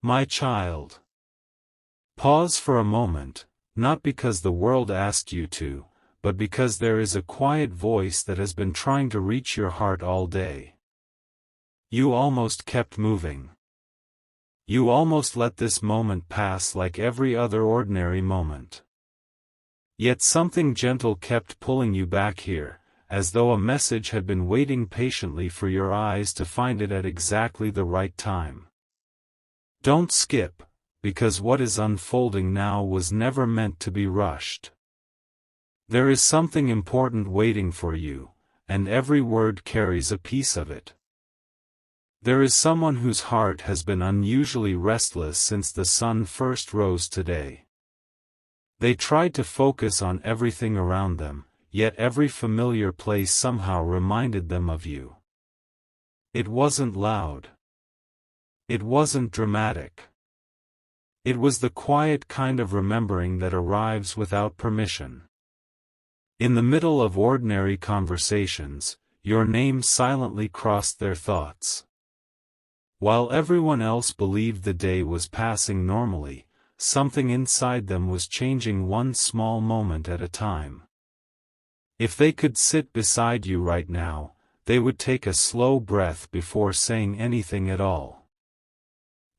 My child. Pause for a moment, not because the world asked you to, but because there is a quiet voice that has been trying to reach your heart all day. You almost kept moving. You almost let this moment pass like every other ordinary moment. Yet something gentle kept pulling you back here, as though a message had been waiting patiently for your eyes to find it at exactly the right time. Don't skip, because what is unfolding now was never meant to be rushed. There is something important waiting for you, and every word carries a piece of it. There is someone whose heart has been unusually restless since the sun first rose today. They tried to focus on everything around them, yet every familiar place somehow reminded them of you. It wasn't loud. It wasn't dramatic. It was the quiet kind of remembering that arrives without permission. In the middle of ordinary conversations, your name silently crossed their thoughts. While everyone else believed the day was passing normally, something inside them was changing one small moment at a time. If they could sit beside you right now, they would take a slow breath before saying anything at all.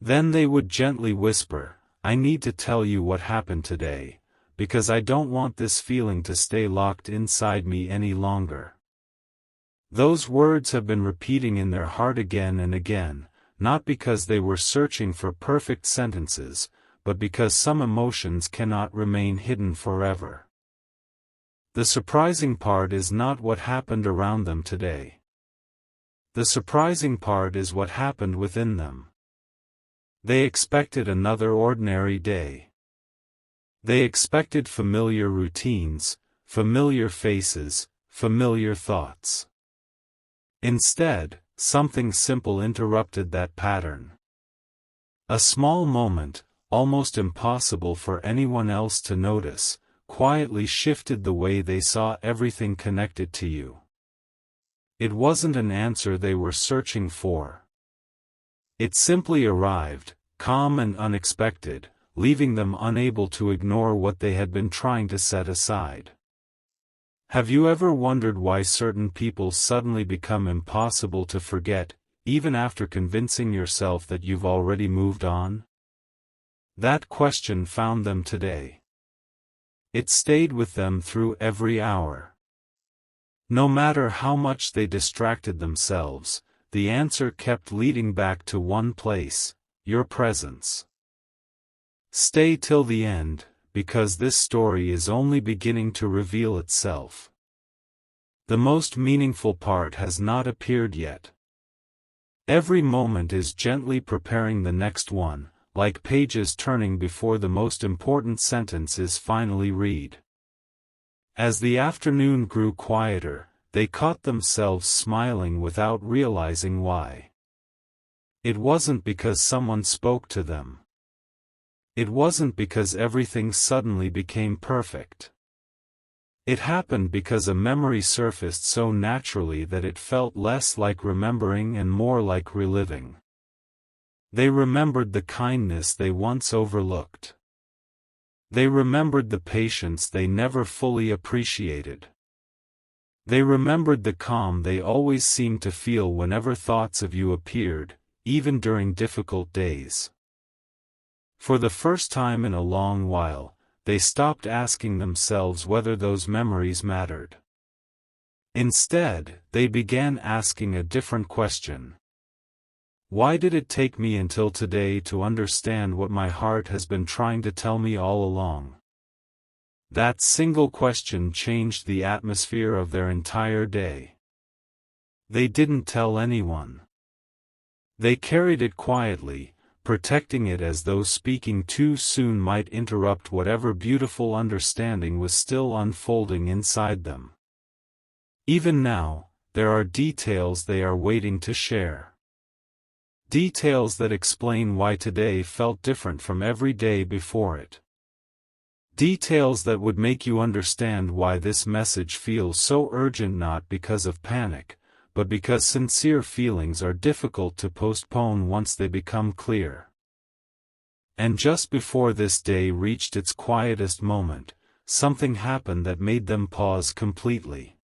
Then they would gently whisper, "I need to tell you what happened today, because I don't want this feeling to stay locked inside me any longer." Those words have been repeating in their heart again and again, not because they were searching for perfect sentences, but because some emotions cannot remain hidden forever. The surprising part is not what happened around them today. The surprising part is what happened within them. They expected another ordinary day. They expected familiar routines, familiar faces, familiar thoughts. Instead, something simple interrupted that pattern. A small moment, almost impossible for anyone else to notice, quietly shifted the way they saw everything connected to you. It wasn't an answer they were searching for. It simply arrived, calm and unexpected, leaving them unable to ignore what they had been trying to set aside. Have you ever wondered why certain people suddenly become impossible to forget, even after convincing yourself that you've already moved on? That question found them today. It stayed with them through every hour. No matter how much they distracted themselves, the answer kept leading back to one place: your presence. Stay till the end, because this story is only beginning to reveal itself. The most meaningful part has not appeared yet. Every moment is gently preparing the next one, like pages turning before the most important sentence is finally read. As the afternoon grew quieter, they caught themselves smiling without realizing why. It wasn't because someone spoke to them. It wasn't because everything suddenly became perfect. It happened because a memory surfaced so naturally that it felt less like remembering and more like reliving. They remembered the kindness they once overlooked. They remembered the patience they never fully appreciated. They remembered the calm they always seemed to feel whenever thoughts of you appeared, even during difficult days. For the first time in a long while, they stopped asking themselves whether those memories mattered. Instead, they began asking a different question. Why did it take me until today to understand what my heart has been trying to tell me all along? That single question changed the atmosphere of their entire day. They didn't tell anyone. They carried it quietly, protecting it as though speaking too soon might interrupt whatever beautiful understanding was still unfolding inside them. Even now, there are details they are waiting to share. Details that explain why today felt different from every day before it. Details that would make you understand why this message feels so urgent, not because of panic, but because sincere feelings are difficult to postpone once they become clear. And just before this day reached its quietest moment, something happened that made them pause completely.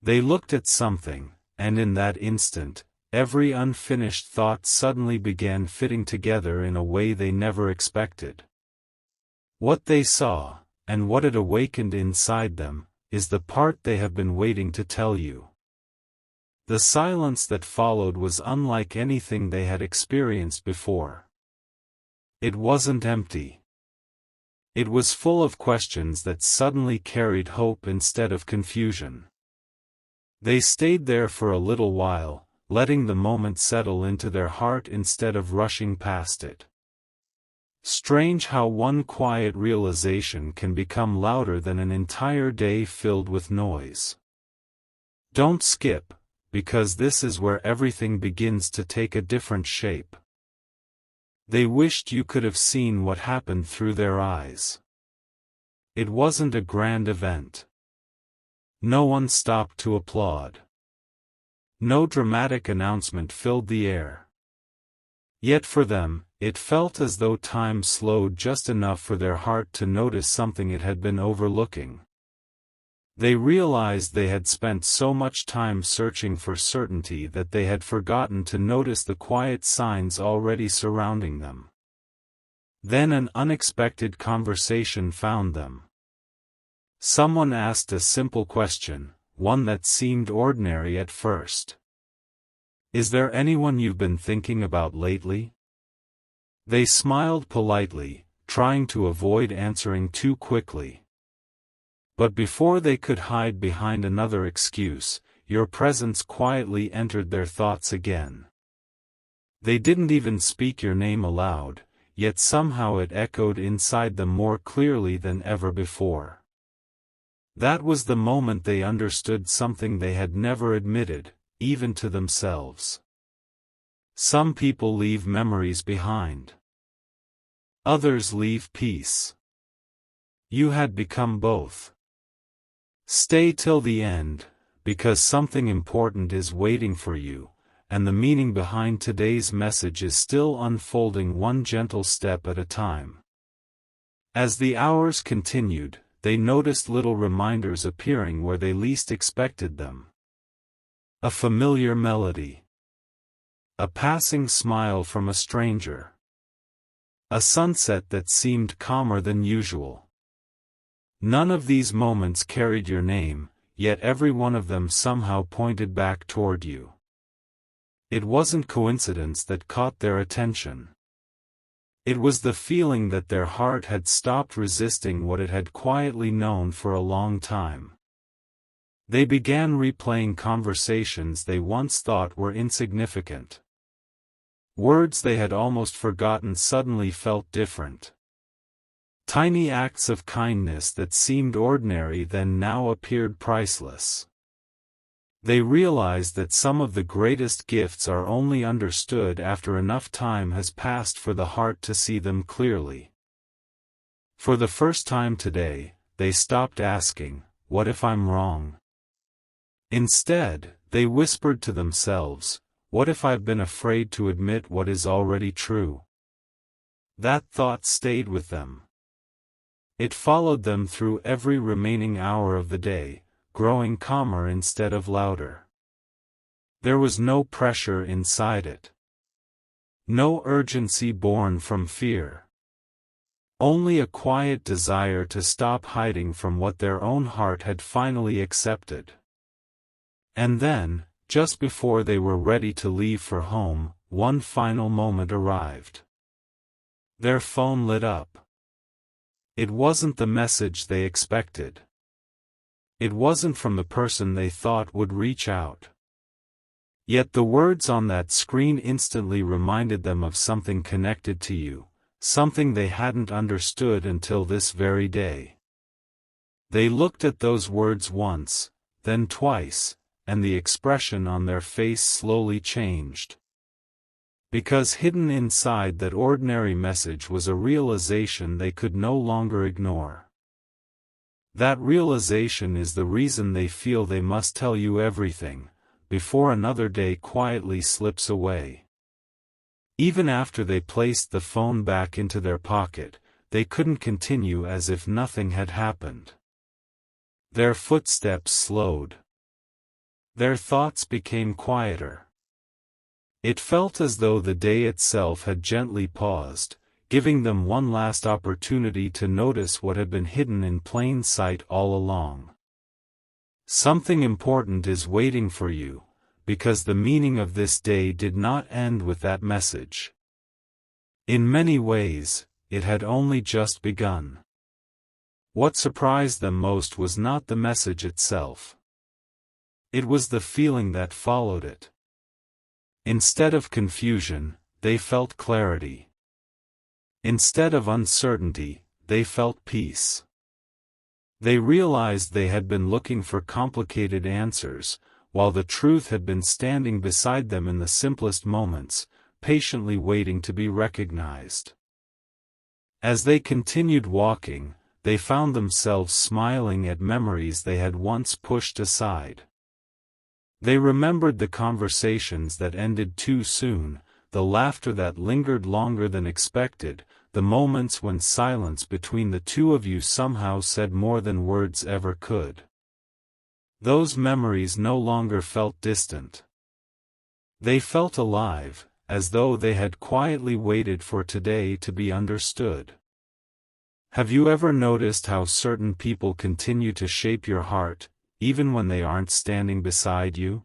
They looked at something, and in that instant, every unfinished thought suddenly began fitting together in a way they never expected. What they saw, and what it awakened inside them, is the part they have been waiting to tell you. The silence that followed was unlike anything they had experienced before. It wasn't empty. It was full of questions that suddenly carried hope instead of confusion. They stayed there for a little while, letting the moment settle into their heart instead of rushing past it. Strange how one quiet realization can become louder than an entire day filled with noise. Don't skip, because this is where everything begins to take a different shape. They wished you could have seen what happened through their eyes. It wasn't a grand event. No one stopped to applaud. No dramatic announcement filled the air. Yet for them, it felt as though time slowed just enough for their heart to notice something it had been overlooking. They realized they had spent so much time searching for certainty that they had forgotten to notice the quiet signs already surrounding them. Then an unexpected conversation found them. Someone asked a simple question, one that seemed ordinary at first. "Is there anyone you've been thinking about lately?" They smiled politely, trying to avoid answering too quickly. But before they could hide behind another excuse, your presence quietly entered their thoughts again. They didn't even speak your name aloud, yet somehow it echoed inside them more clearly than ever before. That was the moment they understood something they had never admitted, even to themselves. Some people leave memories behind. Others leave peace. You had become both. Stay till the end, because something important is waiting for you, and the meaning behind today's message is still unfolding one gentle step at a time. As the hours continued, they noticed little reminders appearing where they least expected them. A familiar melody. A passing smile from a stranger. A sunset that seemed calmer than usual. None of these moments carried your name, yet every one of them somehow pointed back toward you. It wasn't coincidence that caught their attention. It was the feeling that their heart had stopped resisting what it had quietly known for a long time. They began replaying conversations they once thought were insignificant. Words they had almost forgotten suddenly felt different. Tiny acts of kindness that seemed ordinary then now appeared priceless. They realized that some of the greatest gifts are only understood after enough time has passed for the heart to see them clearly. For the first time today, they stopped asking, "What if I'm wrong?" Instead, they whispered to themselves, "What if I've been afraid to admit what is already true?" That thought stayed with them. It followed them through every remaining hour of the day, growing calmer instead of louder. There was no pressure inside it. No urgency born from fear. Only a quiet desire to stop hiding from what their own heart had finally accepted. And then, just before they were ready to leave for home, one final moment arrived. Their phone lit up. It wasn't the message they expected. It wasn't from the person they thought would reach out. Yet the words on that screen instantly reminded them of something connected to you, something they hadn't understood until this very day. They looked at those words once, then twice, and the expression on their face slowly changed. Because hidden inside that ordinary message was a realization they could no longer ignore. That realization is the reason they feel they must tell you everything, before another day quietly slips away. Even after they placed the phone back into their pocket, they couldn't continue as if nothing had happened. Their footsteps slowed. Their thoughts became quieter. It felt as though the day itself had gently paused, giving them one last opportunity to notice what had been hidden in plain sight all along. Something important is waiting for you, because the meaning of this day did not end with that message. In many ways, it had only just begun. What surprised them most was not the message itself. It was the feeling that followed it. Instead of confusion, they felt clarity. Instead of uncertainty, they felt peace. They realized they had been looking for complicated answers, while the truth had been standing beside them in the simplest moments, patiently waiting to be recognized. As they continued walking, they found themselves smiling at memories they had once pushed aside. They remembered the conversations that ended too soon, the laughter that lingered longer than expected, the moments when silence between the two of you somehow said more than words ever could. Those memories no longer felt distant. They felt alive, as though they had quietly waited for today to be understood. Have you ever noticed how certain people continue to shape your heart, even when they aren't standing beside you?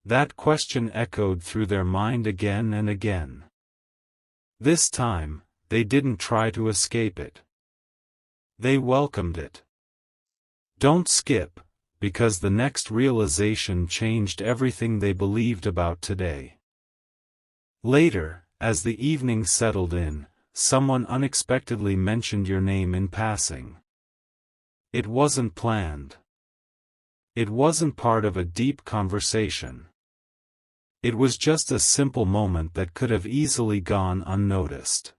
That question echoed through their mind again and again. This time, they didn't try to escape it. They welcomed it. Don't skip, because the next realization changed everything they believed about today. Later, as the evening settled in, someone unexpectedly mentioned your name in passing. It wasn't planned. It wasn't part of a deep conversation. It was just a simple moment that could have easily gone unnoticed.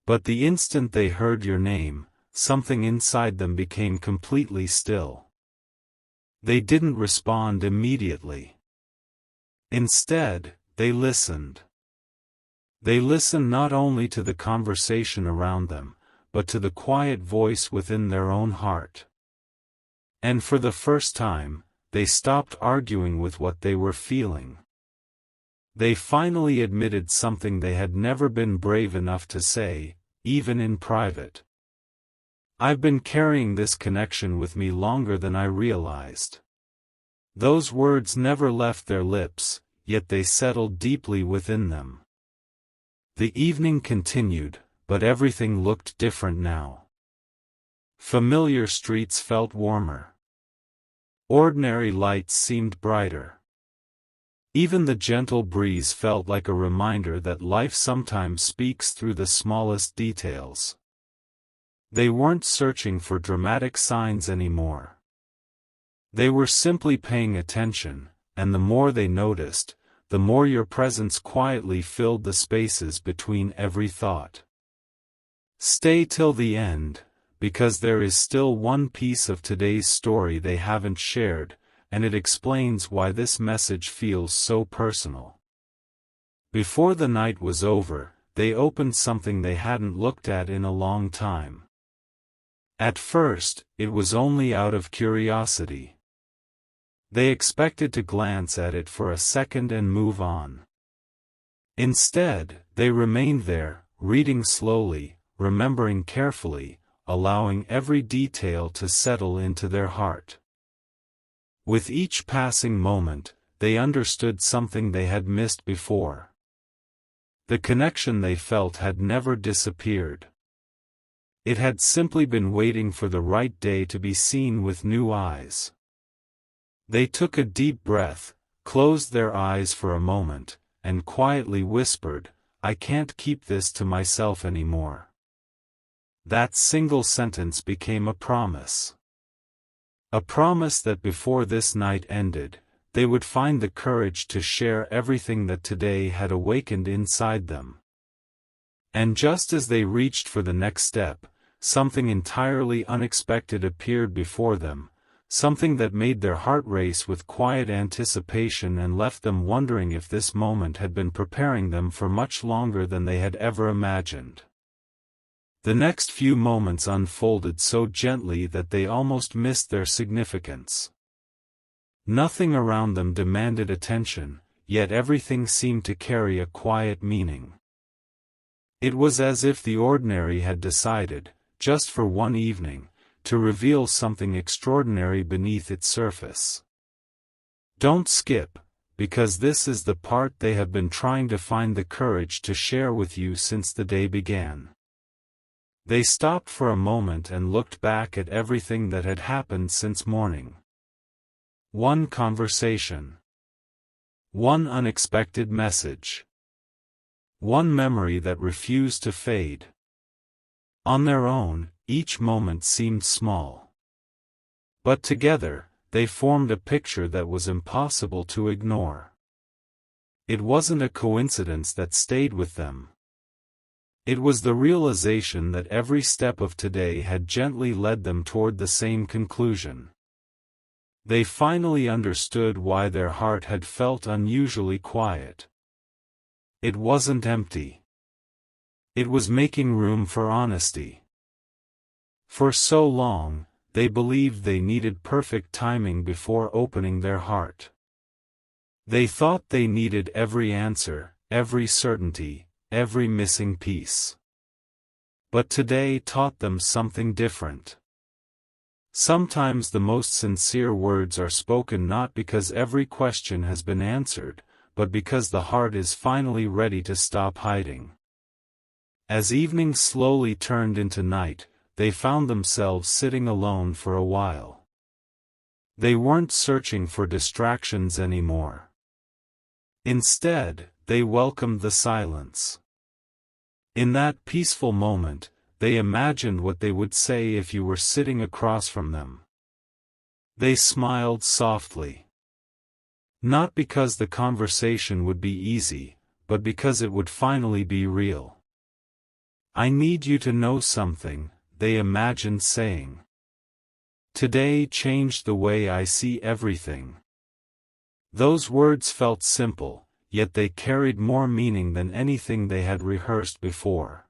But the instant they heard your name, something inside them became completely still. They didn't respond immediately. Instead, they listened. They listened not only to the conversation around them, but to the quiet voice within their own heart. And for the first time, they stopped arguing with what they were feeling. They finally admitted something they had never been brave enough to say, even in private. I've been carrying this connection with me longer than I realized. Those words never left their lips, yet they settled deeply within them. The evening continued, but everything looked different now. Familiar streets felt warmer. Ordinary lights seemed brighter. Even the gentle breeze felt like a reminder that life sometimes speaks through the smallest details. They weren't searching for dramatic signs anymore. They were simply paying attention, and the more they noticed, the more your presence quietly filled the spaces between every thought. Stay till the end, because there is still one piece of today's story they haven't shared, and it explains why this message feels so personal. Before the night was over, they opened something they hadn't looked at in a long time. At first, it was only out of curiosity. They expected to glance at it for a second and move on. Instead, they remained there, reading slowly, remembering carefully, allowing every detail to settle into their heart. With each passing moment, they understood something they had missed before. The connection they felt had never disappeared. It had simply been waiting for the right day to be seen with new eyes. They took a deep breath, closed their eyes for a moment, and quietly whispered, "I can't keep this to myself anymore." That single sentence became a promise. A promise that before this night ended, they would find the courage to share everything that today had awakened inside them. And just as they reached for the next step, something entirely unexpected appeared before them, something that made their heart race with quiet anticipation and left them wondering if this moment had been preparing them for much longer than they had ever imagined. The next few moments unfolded so gently that they almost missed their significance. Nothing around them demanded attention, yet everything seemed to carry a quiet meaning. It was as if the ordinary had decided, just for one evening, to reveal something extraordinary beneath its surface. Don't skip, because this is the part they have been trying to find the courage to share with you since the day began. They stopped for a moment and looked back at everything that had happened since morning. One conversation. One unexpected message. One memory that refused to fade. On their own, each moment seemed small. But together, they formed a picture that was impossible to ignore. It wasn't a coincidence that stayed with them. It was the realization that every step of today had gently led them toward the same conclusion. They finally understood why their heart had felt unusually quiet. It wasn't empty. It was making room for honesty. For so long, they believed they needed perfect timing before opening their heart. They thought they needed every answer, every certainty, every missing piece. But today taught them something different. Sometimes the most sincere words are spoken not because every question has been answered, but because the heart is finally ready to stop hiding. As evening slowly turned into night, they found themselves sitting alone for a while. They weren't searching for distractions anymore. Instead, they welcomed the silence. In that peaceful moment, they imagined what they would say if you were sitting across from them. They smiled softly. Not because the conversation would be easy, but because it would finally be real. "I need you to know something," they imagined saying. "Today changed the way I see everything." Those words felt simple, yet they carried more meaning than anything they had rehearsed before.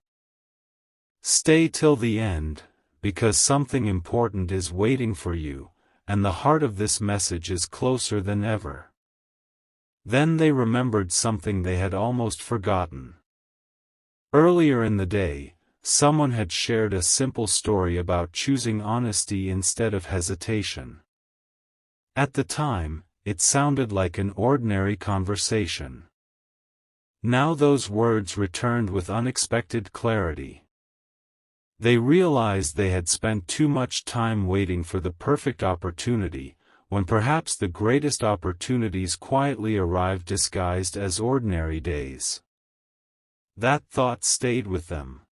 Stay till the end, because something important is waiting for you, and the heart of this message is closer than ever. Then they remembered something they had almost forgotten. Earlier in the day, someone had shared a simple story about choosing honesty instead of hesitation. At the time, it sounded like an ordinary conversation. Now those words returned with unexpected clarity. They realized they had spent too much time waiting for the perfect opportunity, when perhaps the greatest opportunities quietly arrived disguised as ordinary days. That thought stayed with them.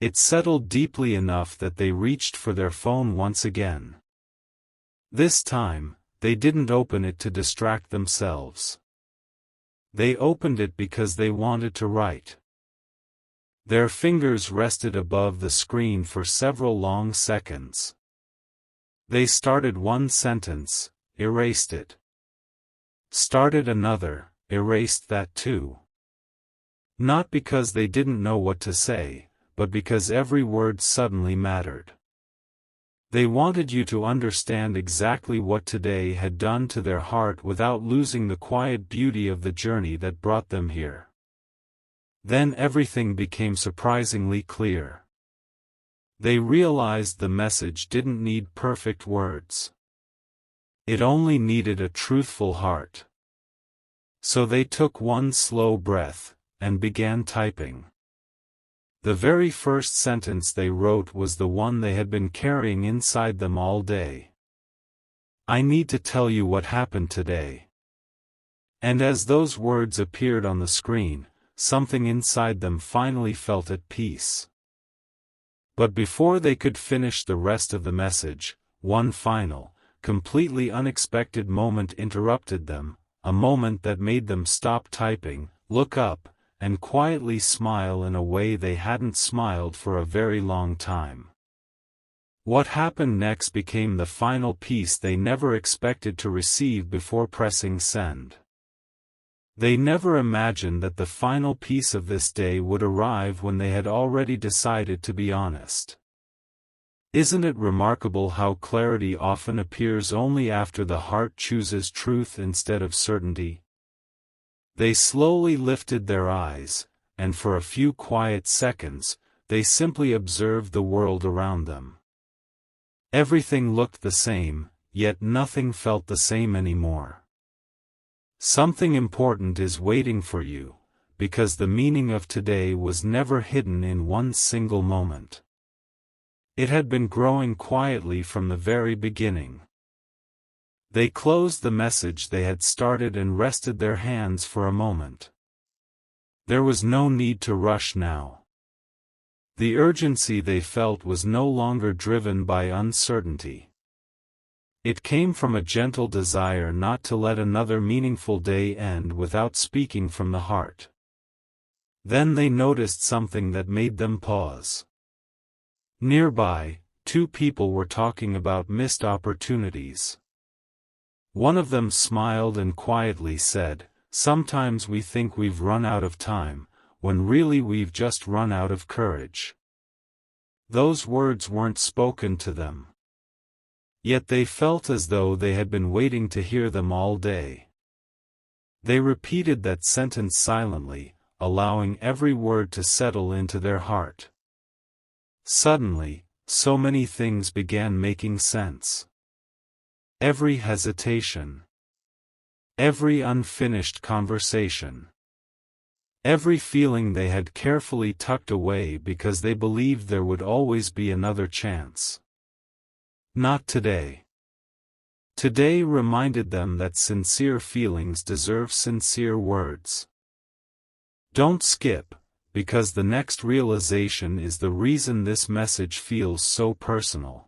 It settled deeply enough that they reached for their phone once again. This time, they didn't open it to distract themselves. They opened it because they wanted to write. Their fingers rested above the screen for several long seconds. They started one sentence, erased it. Started another, erased that too. Not because they didn't know what to say, but because every word suddenly mattered. They wanted you to understand exactly what today had done to their heart without losing the quiet beauty of the journey that brought them here. Then everything became surprisingly clear. They realized the message didn't need perfect words. It only needed a truthful heart. So they took one slow breath, and began typing. The very first sentence they wrote was the one they had been carrying inside them all day. "I need to tell you what happened today." And as those words appeared on the screen, something inside them finally felt at peace. But before they could finish the rest of the message, one final, completely unexpected moment interrupted them, a moment that made them stop typing, look up, and quietly smile in a way they hadn't smiled for a very long time. What happened next became the final piece they never expected to receive before pressing send. They never imagined that the final piece of this day would arrive when they had already decided to be honest. Isn't it remarkable how clarity often appears only after the heart chooses truth instead of certainty? They slowly lifted their eyes, and for a few quiet seconds, they simply observed the world around them. Everything looked the same, yet nothing felt the same anymore. Something important is waiting for you, because the meaning of today was never hidden in one single moment. It had been growing quietly from the very beginning. They closed the message they had started and rested their hands for a moment. There was no need to rush now. The urgency they felt was no longer driven by uncertainty. It came from a gentle desire not to let another meaningful day end without speaking from the heart. Then they noticed something that made them pause. Nearby, two people were talking about missed opportunities. One of them smiled and quietly said, "Sometimes we think we've run out of time, when really we've just run out of courage." Those words weren't spoken to them. Yet they felt as though they had been waiting to hear them all day. They repeated that sentence silently, allowing every word to settle into their heart. Suddenly, so many things began making sense. Every hesitation. Every unfinished conversation. Every feeling they had carefully tucked away because they believed there would always be another chance. Not today. Today reminded them that sincere feelings deserve sincere words. Don't skip, because the next realization is the reason this message feels so personal.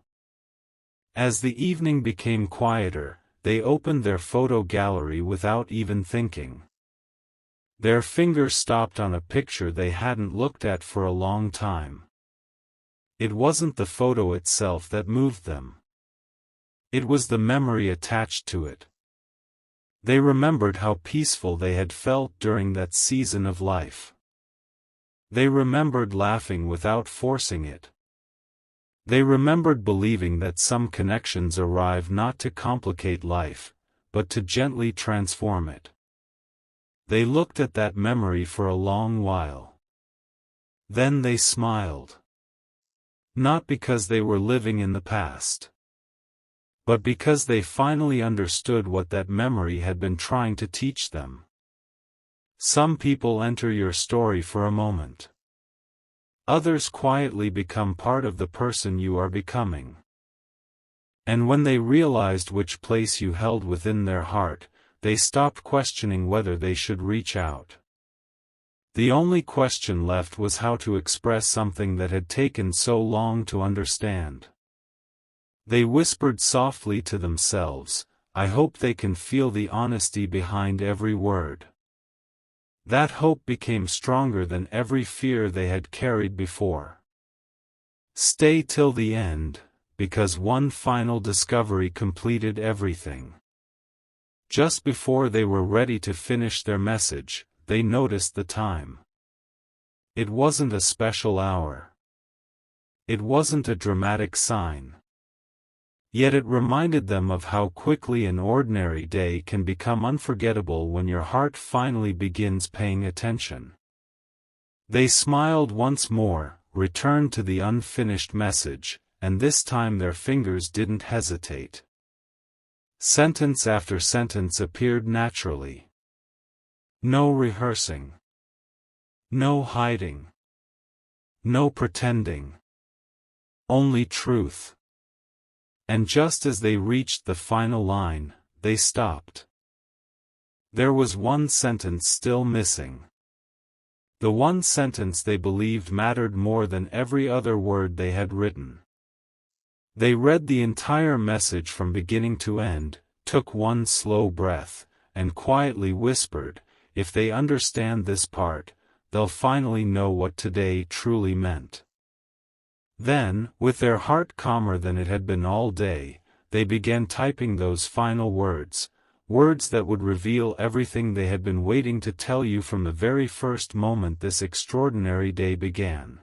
As the evening became quieter, they opened their photo gallery without even thinking. Their fingers stopped on a picture they hadn't looked at for a long time. It wasn't the photo itself that moved them. It was the memory attached to it. They remembered how peaceful they had felt during that season of life. They remembered laughing without forcing it. They remembered believing that some connections arrive not to complicate life, but to gently transform it. They looked at that memory for a long while. Then they smiled. Not because they were living in the past, but because they finally understood what that memory had been trying to teach them. Some people enter your story for a moment. Others quietly become part of the person you are becoming. And when they realized which place you held within their heart, they stopped questioning whether they should reach out. The only question left was how to express something that had taken so long to understand. They whispered softly to themselves, "I hope they can feel the honesty behind every word." That hope became stronger than every fear they had carried before. Stay till the end, because one final discovery completed everything. Just before they were ready to finish their message, they noticed the time. It wasn't a special hour. It wasn't a dramatic sign. Yet it reminded them of how quickly an ordinary day can become unforgettable when your heart finally begins paying attention. They smiled once more, returned to the unfinished message, and this time their fingers didn't hesitate. Sentence after sentence appeared naturally. No rehearsing. No hiding. No pretending. Only truth. And just as they reached the final line, they stopped. There was one sentence still missing. The one sentence they believed mattered more than every other word they had written. They read the entire message from beginning to end, took one slow breath, and quietly whispered, "If they understand this part, they'll finally know what today truly meant." Then, with their heart calmer than it had been all day, they began typing those final words, words that would reveal everything they had been waiting to tell you from the very first moment this extraordinary day began.